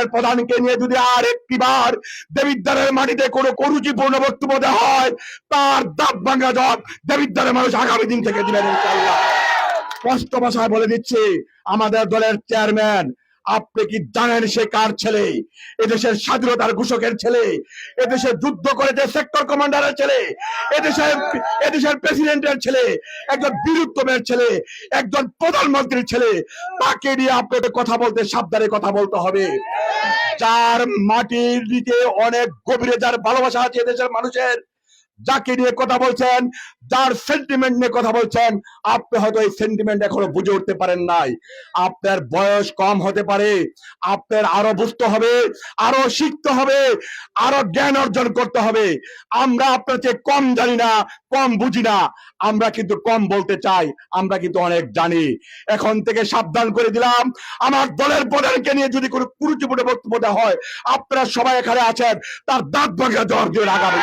দলের প্রধানকে নিয়ে যদি আর একটিবার দেবিদ্বারের মাটিতে কোনো কুরুচিপূর্ণ বক্তব্য দেওয়া হয়, তার দাঁত ভাঙা জবাব দেবিদ্বারের মানুষ আগামী দিন থেকে দিবেন ইনশাআল্লাহ। স্পষ্ট ভাষায় বলে দিচ্ছি, আমাদের দলের চেয়ারম্যান, আপনি কি জানেন সে কার ছেলে? এদেশের স্বাধীনতার ঘোষকের ছেলে, এদেশে যুদ্ধ করেছে সেক্টর কমান্ডারের ছেলে, এদেশের প্রেসিডেন্টের ছেলে, একজন বীরুত্তমের ছেলে, একজন প্রধানমন্ত্রীর ছেলে। তাকে নিয়ে আপনাকে কথা বলতে সাবধানে কথা বলতে হবে। যার মাটির দিকে অনেক গভীরে যার ভালোবাসা আছে এদেশের মানুষের, যাকে নিয়ে কথা বলছেন, যার সেন্টিমেন্ট নিয়ে কথা বলছেন, আপনি হয়তো এই সেন্টিমেন্ট এখনো বুঝে উঠতে পারেন নাই। আপনার বয়স কম হতে পারে, আপনার আরো বুঝতে হবে, আরো শিখতে হবে, আরো জ্ঞান অর্জন করতে হবে। আমরা আপনার চেয়ে কম জানি না, কম বুঝি না, আমরা কিন্তু কম বলতে চাই, আমরা কিন্তু অনেক জানি। এখন থেকে সাবধান করে দিলাম, আমার দলের প্রধানকে নিয়ে যদি কোনো কুরুচিপূর্ণ বক্তব্য দেওয়া হয়, আপনারা সবাই এখানে আছেন, তার দাঁত ভাঙা জবাব দিয়ে আগামী